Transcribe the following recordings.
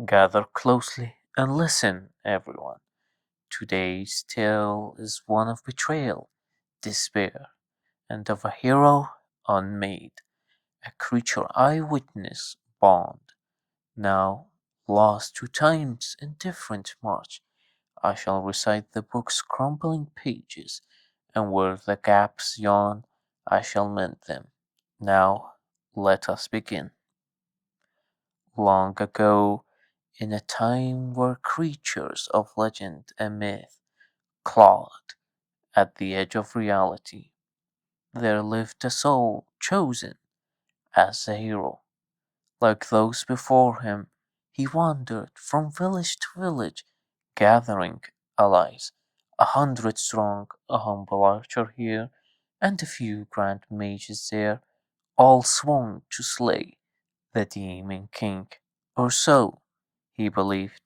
Gather closely and listen, everyone. Today's tale is one of betrayal, despair, and of a hero unmade, a creature I witnessed bond, now lost 2 times in different march. I shall recite the book's crumbling pages, and where the gaps yawn, I shall mend them. Now let us begin. Long ago, in a time where creatures of legend and myth clawed at the edge of reality, there lived a soul chosen as a hero. Like those before him, he wandered from village to village, gathering allies. 100 strong, a humble archer here, and a few grand mages there, all sworn to slay the Demon King. Or so he believed.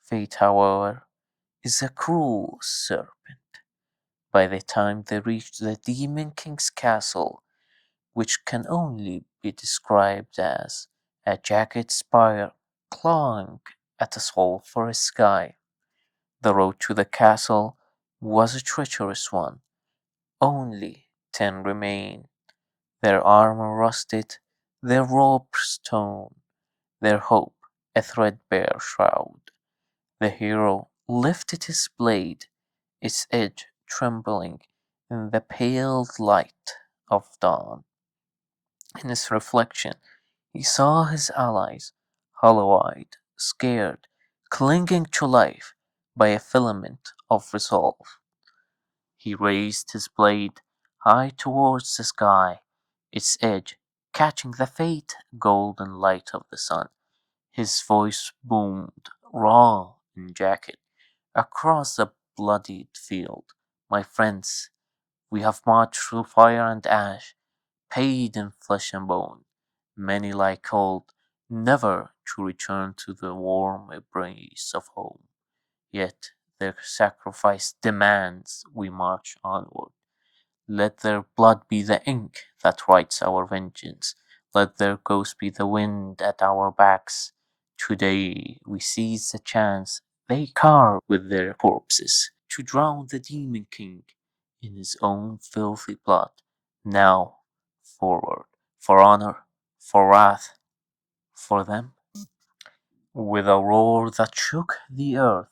Fate, however, is a cruel serpent. By the time they reached the Demon King's castle, which can only be described as a jagged spire clawing at a sulphurous sky, the road to the castle was a treacherous one. Only 10 remained, their armor rusted, their robes torn, their hope a threadbare shroud. The hero lifted his blade, its edge trembling in the pale light of dawn. In his reflection, he saw his allies, hollow-eyed, scared, clinging to life by a filament of resolve. He raised his blade high towards the sky, its edge catching the faint golden light of the sun. His voice boomed, raw and jagged, across the bloodied field. My friends, we have marched through fire and ash, paid in flesh and bone. Many lie cold, never to return to the warm embrace of home. Yet their sacrifice demands we march onward. Let their blood be the ink that writes our vengeance. Let their ghosts be the wind at our backs. Today we seize the chance they carve with their corpses to drown the Demon King in his own filthy blood. Now, forward, for honor, for wrath, for them. With a roar that shook the earth,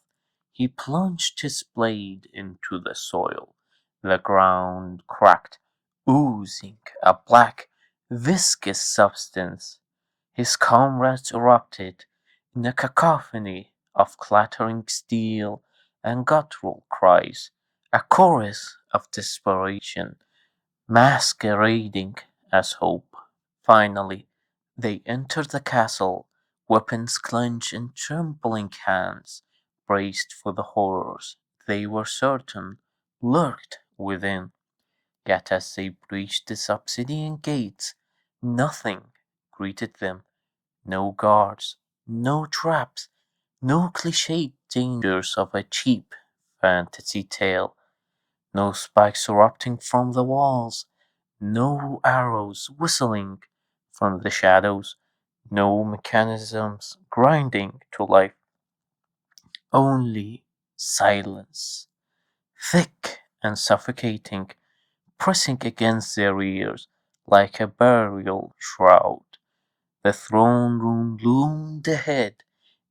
he plunged his blade into the soil. The ground cracked, oozing a black, viscous substance. His comrades erupted in a cacophony of clattering steel and guttural cries, a chorus of desperation masquerading as hope. Finally, they entered the castle, weapons clenched in trembling hands, braced for the horrors they were certain lurked within. Yet as they breached the obsidian gates, nothing greeted them. No guards, no traps, no cliched dangers of a cheap fantasy tale. No spikes erupting from the walls, no arrows whistling from the shadows, no mechanisms grinding to life, only silence, thick and suffocating, pressing against their ears like a burial shroud. The throne room loomed ahead,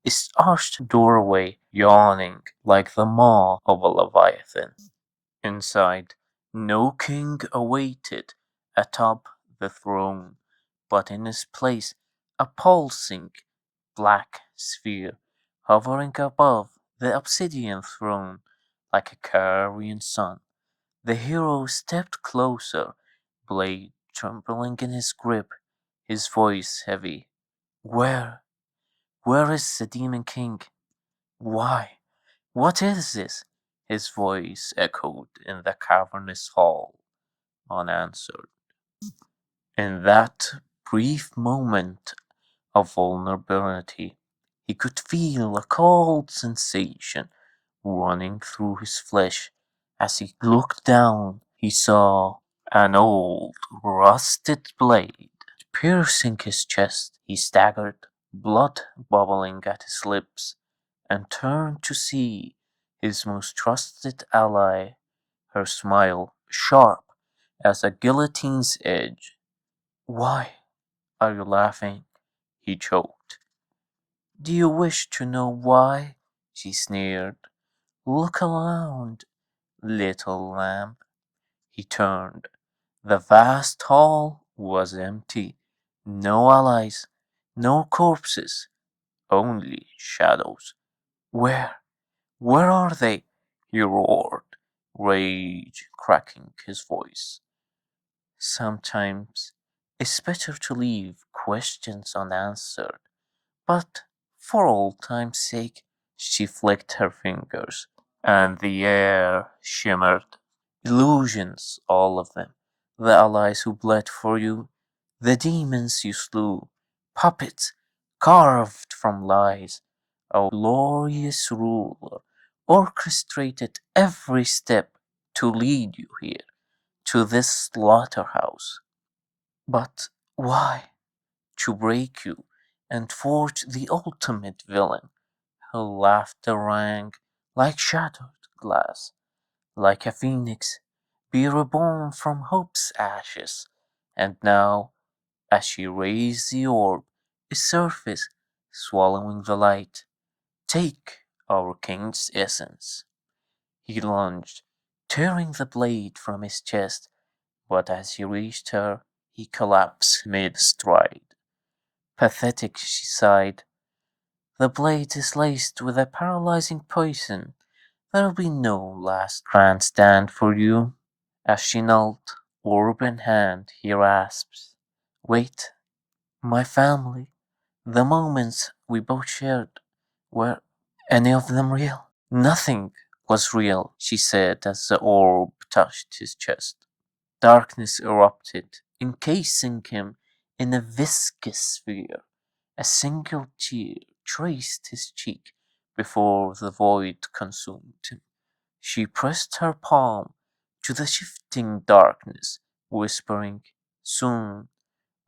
its arched doorway yawning like the maw of a leviathan. Inside, no king awaited atop the throne, but in his place a pulsing black sphere hovering above the obsidian throne like a carrion sun. The hero stepped closer, blade trembling in his grip, his voice heavy. Where, where is the Demon King? Why? What is this? His voice echoed in the cavernous hall, unanswered. In that brief moment of vulnerability, he could feel a cold sensation running through his flesh. As he looked down, he saw an old, rusted blade piercing his chest. He staggered, blood bubbling at his lips, and turned to see his most trusted ally, her smile sharp as a guillotine's edge. Why are you laughing? He choked. Do you wish to know why? She sneered. Look around, little lamb. He turned. The vast hall was empty. No allies, no corpses, only shadows. Where? Where are they? He roared, rage cracking his voice. Sometimes it's better to leave questions unanswered, but for old time's sake, she flicked her fingers, and the air shimmered. Illusions, all of them. The allies who bled for you, the demons you slew, puppets carved from lies. A glorious ruler orchestrated every step to lead you here, to this slaughterhouse. But why? To break you and forge the ultimate villain. Her laughter rang like shattered glass, like a phoenix, be reborn from hope's ashes. And now, as she raised the orb, its surface swallowing the light, take our king's essence. He lunged, tearing the blade from his chest, but as he reached her, he collapsed mid-stride. Pathetic, she sighed. The blade is laced with a paralyzing poison. There'll be no last grandstand for you. As she knelt, orb in hand, he rasps, wait, my family, the moments we both shared, were any of them real? Nothing was real, she said as the orb touched his chest. Darkness erupted, encasing him in a viscous sphere. A single tear traced his cheek before the void consumed him. She pressed her palm to the shifting darkness, whispering, soon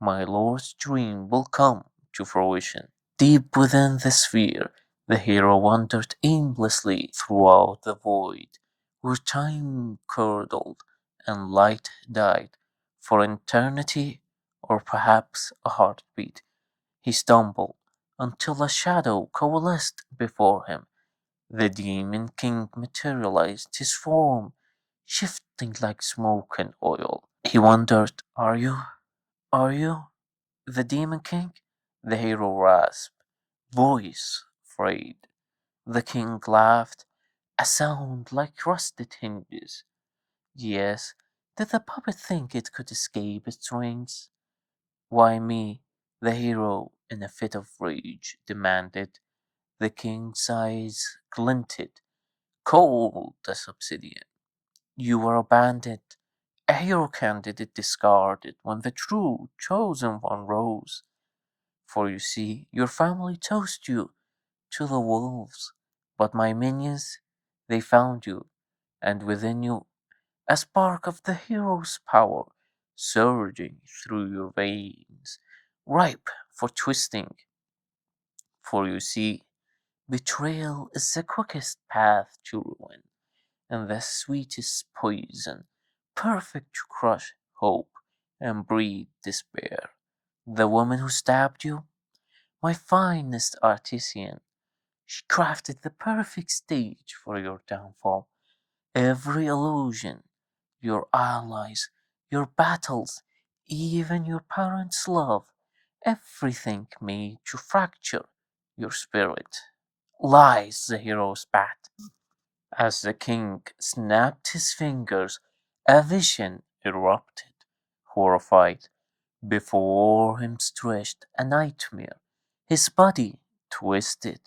my lord's dream will come to fruition. Deep within the sphere, the hero wandered aimlessly throughout the void, where time curdled and light died for eternity or perhaps a heartbeat. He stumbled until a shadow coalesced before him. The Demon King materialized, his form shifting like smoke and oil. He wondered, are you the Demon King? The hero rasped, voice frayed. The king laughed, a sound like rusted hinges. Yes, did the puppet think it could escape its rings? Why me? The hero, in a fit of rage, demanded. The king's eyes glinted, cold as obsidian. You were abandoned, a hero candidate discarded when the true chosen one rose. For you see, your family tossed you to the wolves, but my minions, they found you, and within you a spark of the hero's power surging through your veins, ripe for twisting. For you see, betrayal is the quickest path to ruin, and the sweetest poison, perfect to crush hope and breed despair. The woman who stabbed you, my finest artisan, she crafted the perfect stage for your downfall. Every illusion, your allies, your battles, even your parents' love, everything made to fracture your spirit. Lies, the hero spat. As the king snapped his fingers, a vision erupted, horrified. Before him stretched a nightmare, his body twisted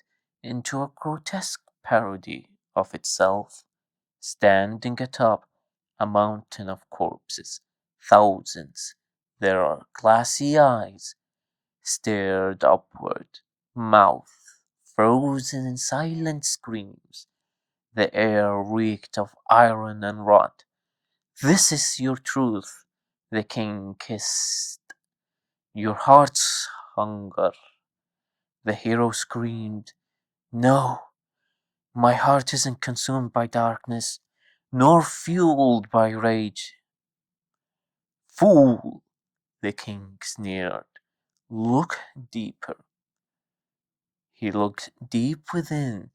into a grotesque parody of itself, standing atop a mountain of corpses. Thousands, their glassy eyes stared upward, mouth frozen in silent screams. The air reeked of iron and rot. This is your truth, the king hissed. Your heart's hunger. The hero screamed, "No, my heart isn't consumed by darkness, nor fueled by rage." "Fool!" the king sneered. "Look deeper." He looked deep within,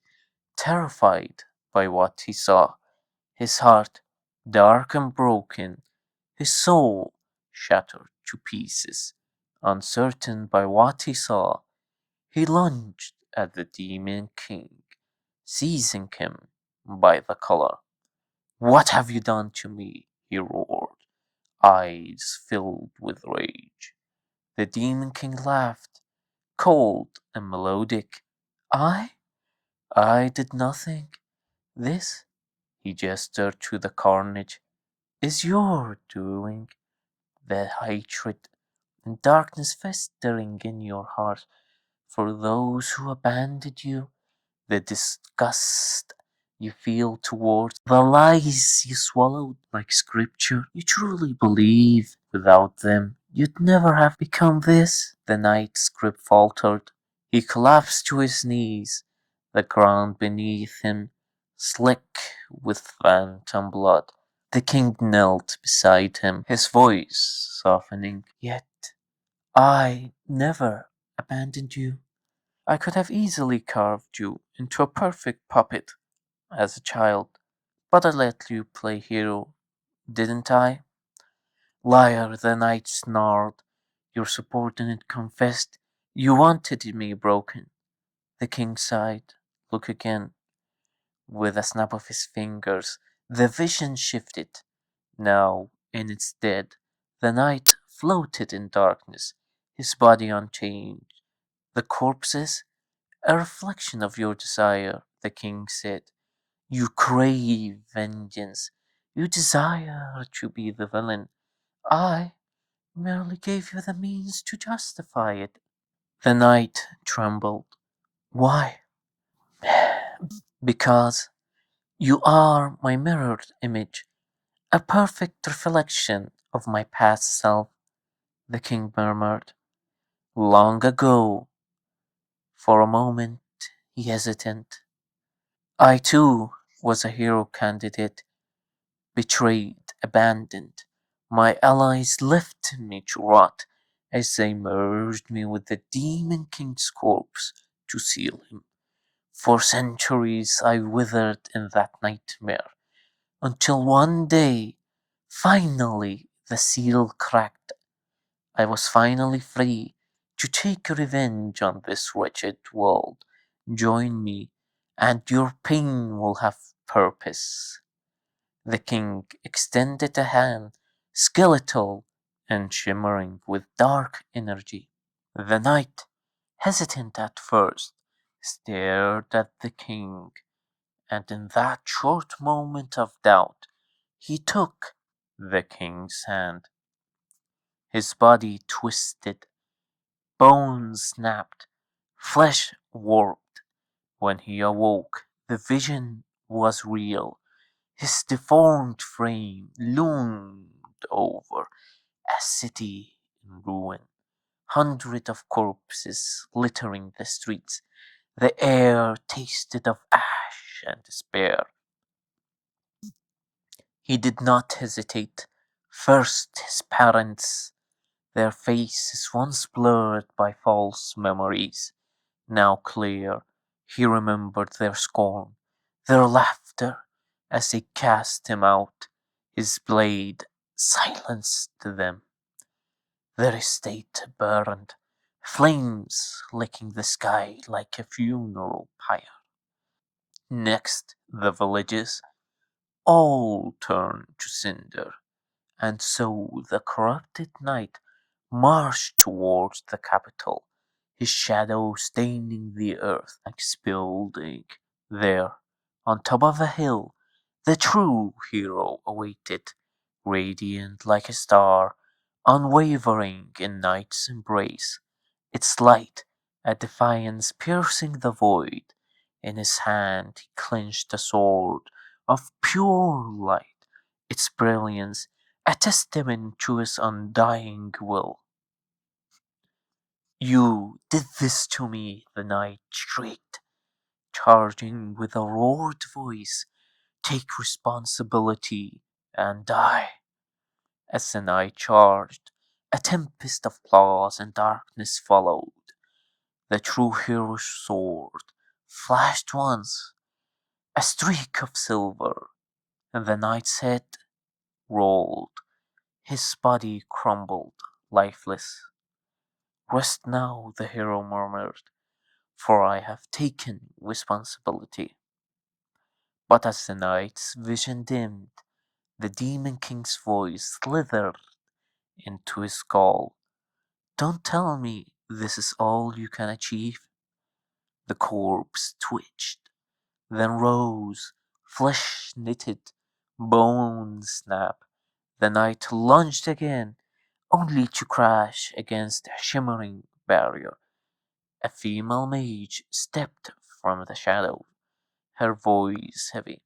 terrified by what he saw. His heart, dark and broken, his soul shattered to pieces. Uncertain by what he saw, he lunged at the Demon King, seizing him by the collar. "What have you done to me?" he roared, eyes filled with rage. The Demon King laughed, cold and melodic. "I? I did nothing. This," he gestured to the carnage, "is your doing. The hatred and darkness festering in your heart for those who abandoned you, the disgust you feel towards the lies you swallowed like scripture. You truly believe without them you'd never have become this." The knight's grip faltered. He collapsed to his knees, the ground beneath him slick with phantom blood. The king knelt beside him, his voice softening. "Yet I never abandoned you. I could have easily carved you into a perfect puppet as a child, but I let you play hero, didn't I?" "Liar," the knight snarled. "Your subordinate confessed you wanted me broken." The king sighed. "Look again." With a snap of his fingers, the vision shifted. Now, in its stead, the knight floated in darkness, his body unchanged. "The corpses? A reflection of your desire," the king said. "You crave vengeance. You desire to be the villain. I merely gave you the means to justify it." The knight trembled. "Why?" "Because you are my mirrored image, a perfect reflection of my past self," the king murmured. "Long ago." For a moment he hesitated. "I too was a hero candidate, betrayed, abandoned. My allies left me to rot as they merged me with the Demon King's corpse to seal him. For centuries I withered in that nightmare, until one day, finally, the seal cracked. I was finally free to take revenge on this wretched world. Join me, and your pain will have purpose." The king extended a hand, skeletal and shimmering with dark energy. The knight, hesitant at first, stared at the king, and in that short moment of doubt, he took the king's hand. His body twisted, bones snapped, flesh warped. When he awoke, the vision was real. His deformed frame loomed over a city in ruin, hundreds of corpses littering the streets. The air tasted of ash and despair. He did not hesitate. First his parents, their faces once blurred by false memories, now clear. He remembered their scorn, their laughter, as they cast him out. His blade silenced them. Their estate burned, flames licking the sky like a funeral pyre. Next, the villages all turned to cinder. And so the corrupted knight marched towards the capital, his shadow staining the earth like spilled ink. There, on top of a hill, the true hero awaited, radiant like a star, unwavering in night's embrace, its light a defiance piercing the void. In his hand he clenched a sword of pure light, its brilliance a testament to his undying will. You did this to me, the knight shrieked, charging with a roared voice. Take responsibility and die. As the night charged, a tempest of claws and darkness followed. The true hero's sword flashed once, a streak of silver, and the knight's head rolled. His body crumbled, lifeless. Rest now, the hero murmured, for I have taken responsibility. But as the knight's vision dimmed, the Demon King's voice slithered into his skull. Don't tell me this is all you can achieve. The corpse twitched, then rose, flesh knitted, bones snapped. The knight lunged again, only to crash against a shimmering barrier. A female mage stepped from the shadow, her voice heavy.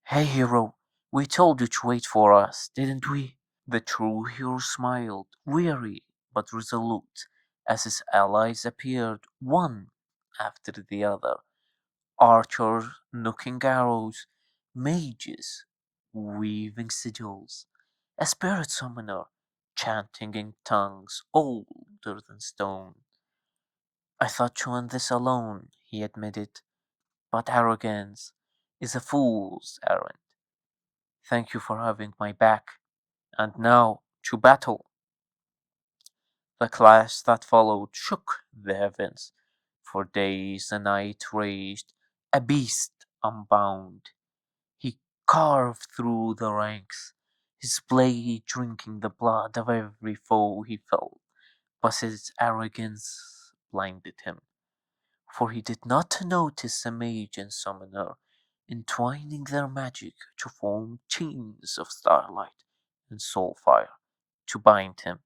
Hey hero, we told you to wait for us, didn't we? The true hero smiled, weary but resolute, as his allies appeared one after the other. Archers knocking arrows, mages weaving sigils, a spirit summoner chanting in tongues older than stone. I thought to win this alone, he admitted, but arrogance is a fool's errand. Thank you for having my back. And now to battle. The clash that followed shook the heavens. For days the night raged, a beast unbound. He carved through the ranks, his blade drinking the blood of every foe he felt. But his arrogance blinded him, for he did not notice a mage and summoner entwining their magic to form chains of starlight and soulfire to bind him.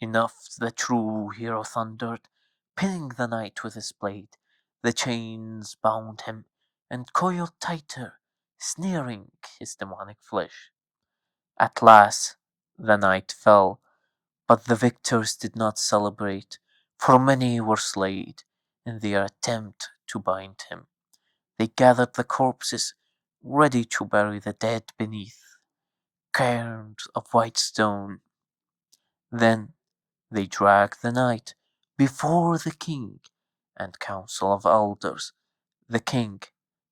Enough, the true hero thundered, pinning the knight with his blade. The chains bound him and coiled tighter, snaring his demonic flesh. At last the knight fell, but the victors did not celebrate, for many were slain in their attempt to bind him. They gathered the corpses, ready to bury the dead beneath cairns of white stone. Then they dragged the knight before the king and council of elders. The king,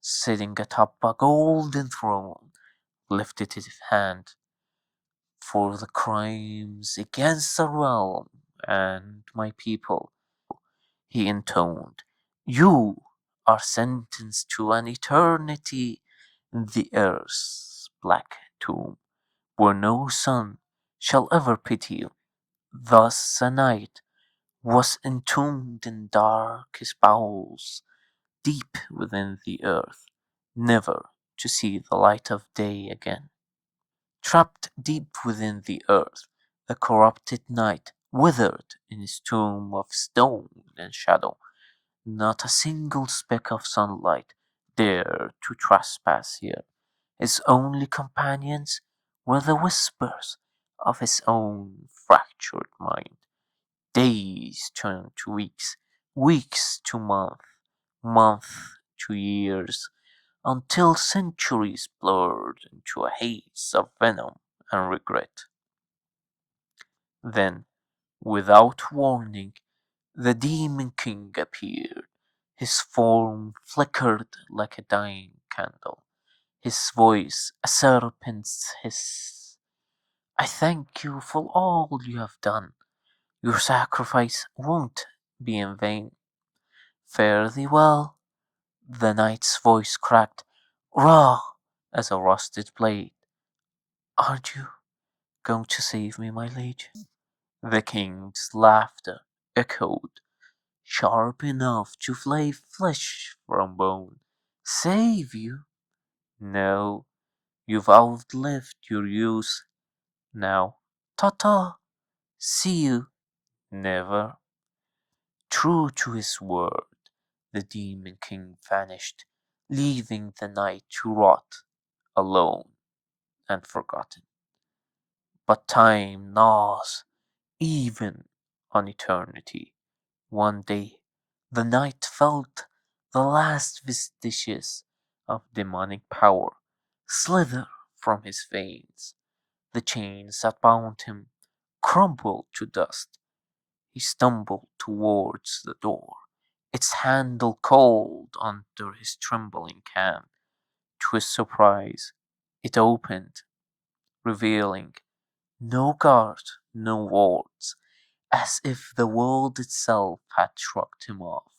sitting atop a golden throne, lifted his hand for the crimes against the realm and my people. He intoned, you are sentenced to an eternity in the earth's black tomb, where no sun shall ever pity you. Thus a knight was entombed in darkest bowels, deep within the earth, never to see the light of day again. Trapped deep within the earth, the corrupted knight withered in his tomb of stone and shadow. Not a single speck of sunlight dared to trespass here. His only companions were the whispers of his own fractured mind. Days turned to weeks, weeks to months, months to years, until centuries blurred into a haze of venom and regret. Then, without warning, the Demon King appeared. His form flickered like a dying candle, his voice a serpent's hiss. I thank you for all you have done. Your sacrifice won't be in vain. Fare thee well. The knight's voice cracked, raw as a rusted blade. Aren't you going to save me, my liege? The king's laughter echoed, sharp enough to flay flesh from bone. Save you? No, you've outlived your use. Now, ta-ta, see you, never. True to his word, the Demon King vanished, leaving the knight to rot, alone and forgotten. But time gnaws even on eternity. One day, the knight felt the last vestiges of demonic power slither from his veins. The chains that bound him crumbled to dust. He stumbled towards the door, its handle cold under his trembling hand. To his surprise, it opened, revealing no guard, no wards, as if the world itself had shrugged him off.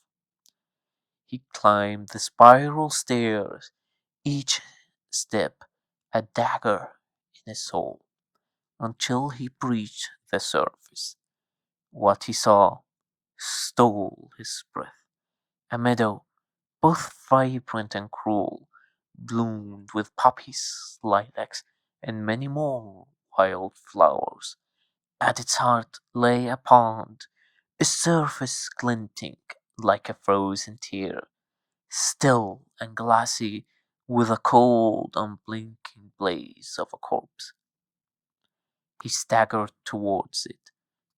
He climbed the spiral stairs, each step a dagger in his soul, until he breached the surface. What he saw stole his breath. A meadow, both vibrant and cruel, bloomed with poppies, lilacs, and many more wild flowers. At its heart lay a pond, its surface glinting like a frozen tear, still and glassy with the cold, unblinking blaze of a corpse. He staggered towards it,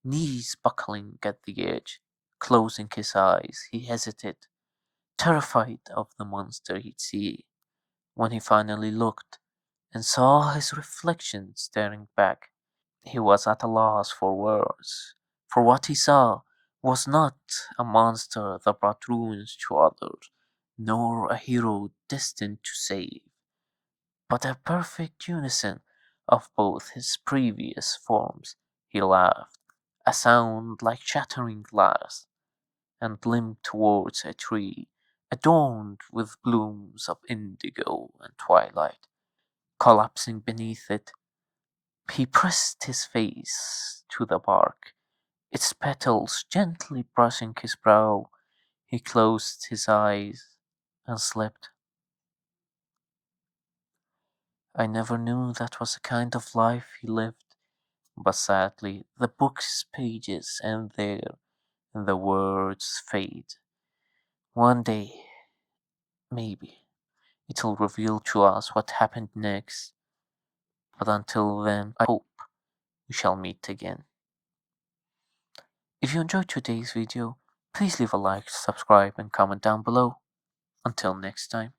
knees buckling at the edge. Closing his eyes, he hesitated, terrified of the monster he'd see. When he finally looked and saw his reflection staring back, he was at a loss for words, for what he saw was not a monster that brought ruins to others, nor a hero destined to save, but a perfect unison of both his previous forms. He laughed, a sound like shattering glass, and limped towards a tree adorned with blooms of indigo and twilight. Collapsing beneath it, he pressed his face to the bark, its petals gently brushing his brow. He closed his eyes and slept. I never knew that was the kind of life he lived, but sadly the book's pages end there and the words fade. One day, maybe, it'll reveal to us what happened next, but until then, I hope we shall meet again. If you enjoyed today's video, please leave a like, subscribe, and comment down below. Until next time.